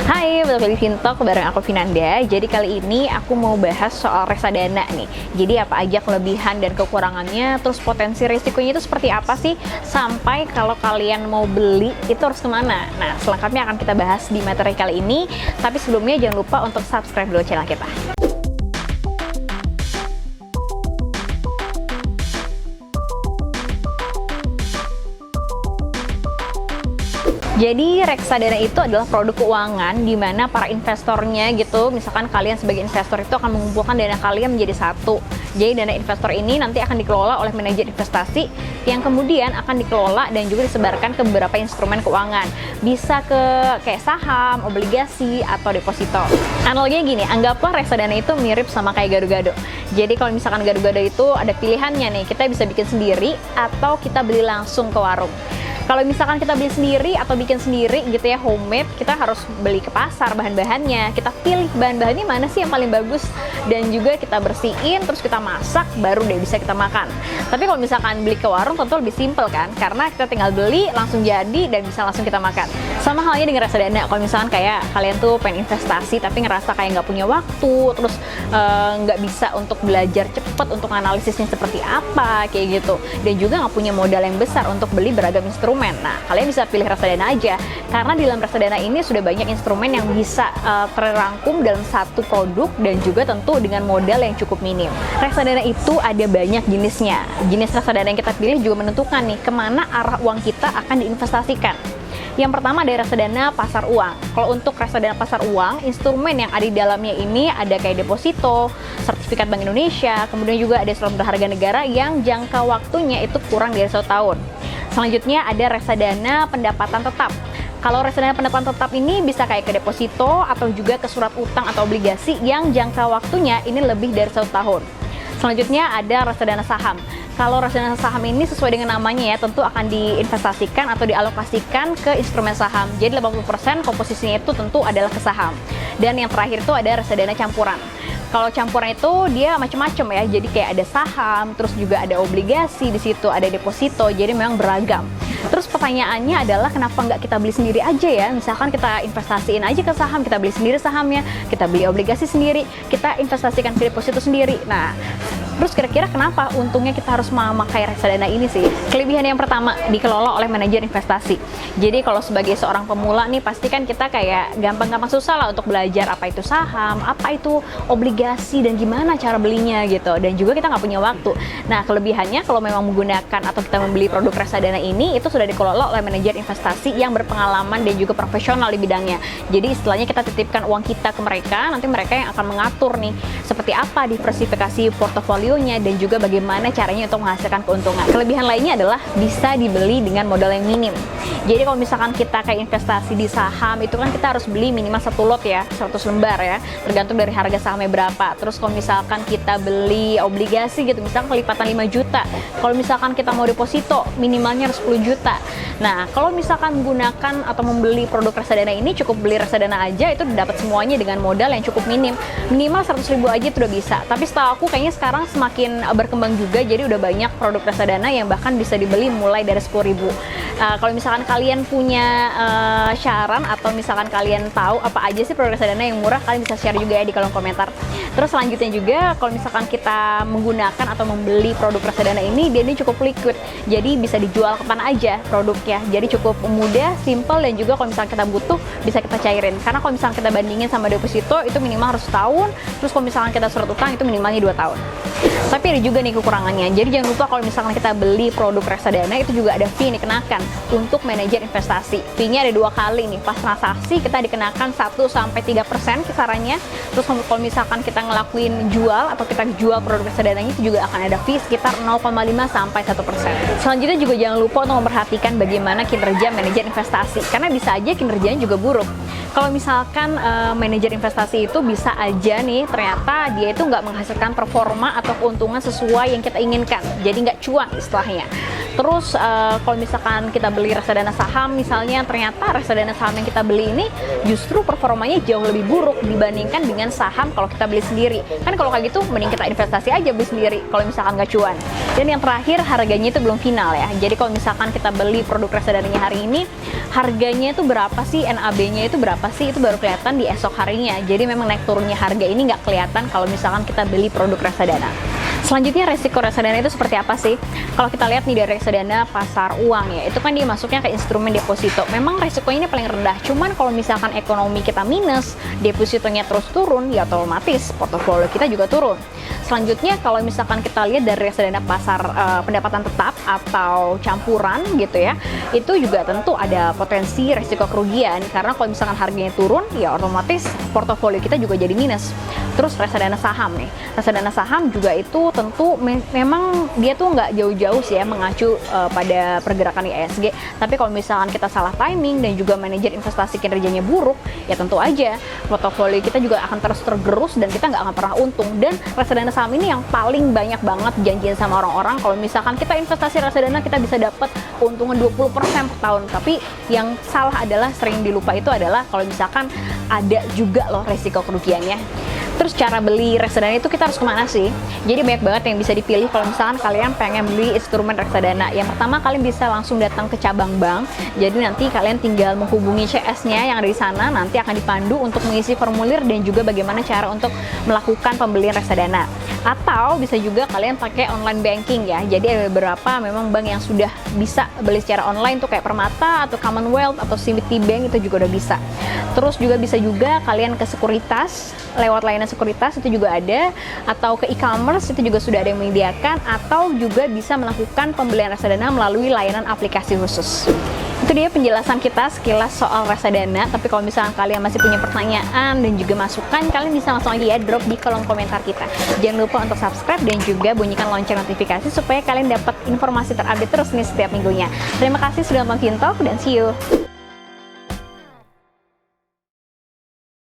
Hai, balik lagi di Fintalk bareng aku Vinanda. Jadi kali ini aku mau bahas soal reksadana nih. Jadi apa aja kelebihan dan kekurangannya, terus potensi risikonya itu seperti apa sih? Sampai kalau kalian mau beli itu harus kemana? Nah, selengkapnya akan kita bahas di materi kali ini. Tapi sebelumnya jangan lupa untuk subscribe dulu channel kita. Jadi reksadana itu adalah produk keuangan di mana para investornya gitu, misalkan kalian sebagai investor itu akan mengumpulkan dana kalian menjadi satu. Jadi dana investor ini nanti akan dikelola oleh manajer investasi yang kemudian akan dikelola dan juga disebarkan ke beberapa instrumen keuangan. Bisa ke kayak saham, obligasi, atau deposito. Analoginya gini, anggaplah reksadana itu mirip sama kayak gado-gado. Jadi kalau misalkan gado-gado itu ada pilihannya nih, kita bisa bikin sendiri atau kita beli langsung ke warung. Kalau misalkan kita beli sendiri atau bikin sendiri gitu ya, homemade, kita harus beli ke pasar bahan-bahannya. Kita pilih bahan-bahannya mana sih yang paling bagus dan juga kita bersihin, terus kita masak, baru deh bisa kita makan. Tapi kalau misalkan beli ke warung tentu lebih simple kan, karena kita tinggal beli langsung jadi dan bisa langsung kita makan. Sama halnya dengan reksadana. Kalau misalkan kayak kalian tuh pengen investasi tapi ngerasa kayak nggak punya waktu, terus nggak bisa untuk belajar cepet untuk analisisnya seperti apa kayak gitu, dan juga nggak punya modal yang besar untuk beli beragam instrumen. Nah, kalian bisa pilih reksadana aja, karena di dalam reksadana ini sudah banyak instrumen yang bisa terrangkum dalam satu produk dan juga tentu dengan modal yang cukup minim. Reksadana itu ada banyak jenisnya. Jenis reksadana yang kita pilih juga menentukan nih kemana arah uang kita akan diinvestasikan. Yang pertama ada reksadana pasar uang. Kalau untuk reksadana pasar uang, instrumen yang ada di dalamnya ini ada kayak deposito, sertifikat Bank Indonesia, kemudian juga ada surat berharga negara yang jangka waktunya itu kurang dari 1 tahun. Selanjutnya ada reksadana pendapatan tetap. Kalau reksadana pendapatan tetap ini bisa kayak ke deposito atau juga ke surat utang atau obligasi yang jangka waktunya ini lebih dari 1 tahun. Selanjutnya ada reksadana saham. Kalau reksadana saham ini sesuai dengan namanya ya, tentu akan diinvestasikan atau dialokasikan ke instrumen saham. Jadi 80% komposisinya itu tentu adalah ke saham. Dan yang terakhir itu ada reksadana campuran. Kalau campuran itu dia macam-macam ya, jadi kayak ada saham, terus juga ada obligasi di situ, ada deposito, jadi memang beragam. Terus pertanyaannya adalah kenapa nggak kita beli sendiri aja ya? Misalkan kita investasiin aja ke saham, kita beli sendiri sahamnya, kita beli obligasi sendiri, kita investasikan ke deposito sendiri. Nah, terus kira-kira kenapa untungnya kita harus memakai reksadana ini sih? Kelebihan yang pertama, dikelola oleh manajer investasi. Jadi kalau sebagai seorang pemula nih, pasti kan kita kayak gampang-gampang susah lah untuk belajar apa itu saham, apa itu obligasi, dan gimana cara belinya gitu. Dan juga kita nggak punya waktu. Nah, kelebihannya kalau memang menggunakan atau kita membeli produk reksadana ini, itu sudah dikelola oleh manajer investasi yang berpengalaman dan juga profesional di bidangnya. Jadi istilahnya kita titipkan uang kita ke mereka, nanti mereka yang akan mengatur nih seperti apa diversifikasi portofolionya dan juga bagaimana caranya untuk menghasilkan keuntungan. Kelebihan lainnya adalah bisa dibeli dengan modal yang minim. Jadi kalau misalkan kita kayak investasi di saham, itu kan kita harus beli minimal 1 lot ya, 100 lembar ya, tergantung dari harga sahamnya berapa. Terus kalau misalkan kita beli obligasi gitu, misalkan kelipatan 5 juta. Kalau misalkan kita mau deposito, minimalnya harus 10 juta. Nah, kalau misalkan menggunakan atau membeli produk reksadana ini, cukup beli reksadana aja, itu dapat semuanya dengan modal yang cukup minim. Minimal 100.000 aja itu udah bisa. Tapi setahu aku kayaknya sekarang semakin berkembang juga, jadi udah banyak produk reksadana yang bahkan bisa dibeli mulai dari 10.000. Kalau misalkan kalian punya saran atau misalkan kalian tahu apa aja sih produk reksadana yang murah, kalian bisa share juga ya di kolom komentar. Terus selanjutnya juga kalau misalkan kita menggunakan atau membeli produk reksadana ini, dia cukup liquid, jadi bisa dijual kapan aja produknya. Jadi cukup mudah, simple, dan juga kalau misalkan kita butuh bisa kita cairin. Karena kalau misalkan kita bandingin sama deposito itu minimal harus setahun, terus kalau misalkan kita surat utang itu minimalnya 2 tahun. Tapi ada juga nih kekurangannya. Jadi jangan lupa kalau misalkan kita beli produk reksadana itu juga ada fee yang dikenakan untuk manajer investasi. Fee-nya ada 2 kali nih. Pas transaksi kita dikenakan 1-3% kisarannya. Terus kalau misalkan kita ngelakuin jual atau kita jual produk reksadananya, itu juga akan ada fee sekitar 0,5-1%. Selanjutnya juga jangan lupa untuk memperhatikan bagaimana kinerja manajer investasi, karena bisa aja kinerjanya juga buruk. Kalau misalkan manajer investasi itu bisa aja nih ternyata dia itu nggak menghasilkan performa atau keuntungan sesuai yang kita inginkan, jadi nggak cuan istilahnya. Terus kalau misalkan kita beli reksadana saham misalnya, ternyata reksadana saham yang kita beli ini justru performanya jauh lebih buruk dibandingkan dengan saham kalau kita beli sendiri. Kan kalau kayak gitu mending kita investasi aja beli sendiri kalau misalkan nggak cuan. Dan yang terakhir, harganya itu belum final ya. Jadi kalau misalkan kita beli produk reksadananya hari ini, harganya itu berapa sih, NAB-nya itu berapa sih, itu baru kelihatan di esok harinya. Jadi memang naik turunnya harga ini nggak kelihatan kalau misalkan kita beli produk reksadana. Selanjutnya, resiko reksadana itu seperti apa sih? Kalau kita lihat nih dari reksadana pasar uang ya, itu kan dia masuknya ke instrumen deposito. Memang resikonya ini paling rendah. Cuman kalau misalkan ekonomi kita minus, depositonya terus turun, ya otomatis portofolio kita juga turun. Selanjutnya, kalau misalkan kita lihat dari reksadana pasar pendapatan tetap atau campuran gitu ya, itu juga tentu ada potensi resiko kerugian, karena kalau misalkan harganya turun, ya otomatis portofolio kita juga jadi minus. Terus reksadana saham nih, reksadana saham juga itu tentu memang dia tuh nggak jauh-jauh sih ya mengacu pada pergerakan IISG. Tapi kalau misalkan kita salah timing dan juga manajer investasi kinerjanya buruk, ya tentu aja portofolio kita juga akan terus tergerus dan kita nggak akan pernah untung. Dan reksadana saham ini yang paling banyak banget janjian sama orang-orang, kalau misalkan kita investasi reksadana kita bisa dapat keuntungan 20% per tahun. Tapi yang salah adalah, sering dilupa itu adalah kalau misalkan ada juga loh resiko kerugiannya. Terus cara beli reksadana itu kita harus kemana sih? Jadi banyak banget yang bisa dipilih kalau misalkan kalian pengen beli instrumen reksadana. Yang pertama, kalian bisa langsung datang ke cabang bank. Jadi nanti kalian tinggal menghubungi CS-nya yang ada di sana, nanti akan dipandu untuk mengisi formulir dan juga bagaimana cara untuk melakukan pembelian reksadana. Atau bisa juga kalian pakai online banking ya. Jadi ada beberapa memang bank yang sudah bisa beli secara online tuh, kayak Permata atau Commonwealth atau Citibank, itu juga udah bisa. Terus juga bisa juga kalian ke sekuritas, lewat layanan sekuritas itu juga ada, atau ke e-commerce itu juga sudah ada yang menyediakan, atau juga bisa melakukan pembelian reksadana melalui layanan aplikasi khusus. Itu dia penjelasan kita sekilas soal reksadana. Tapi kalau misalnya kalian masih punya pertanyaan dan juga masukan, kalian bisa langsung aja ya drop di kolom komentar kita. Jangan lupa untuk subscribe dan juga bunyikan lonceng notifikasi supaya kalian dapat informasi terupdate terus nih setiap minggunya. Terima kasih sudah nonton Fintalk dan see you.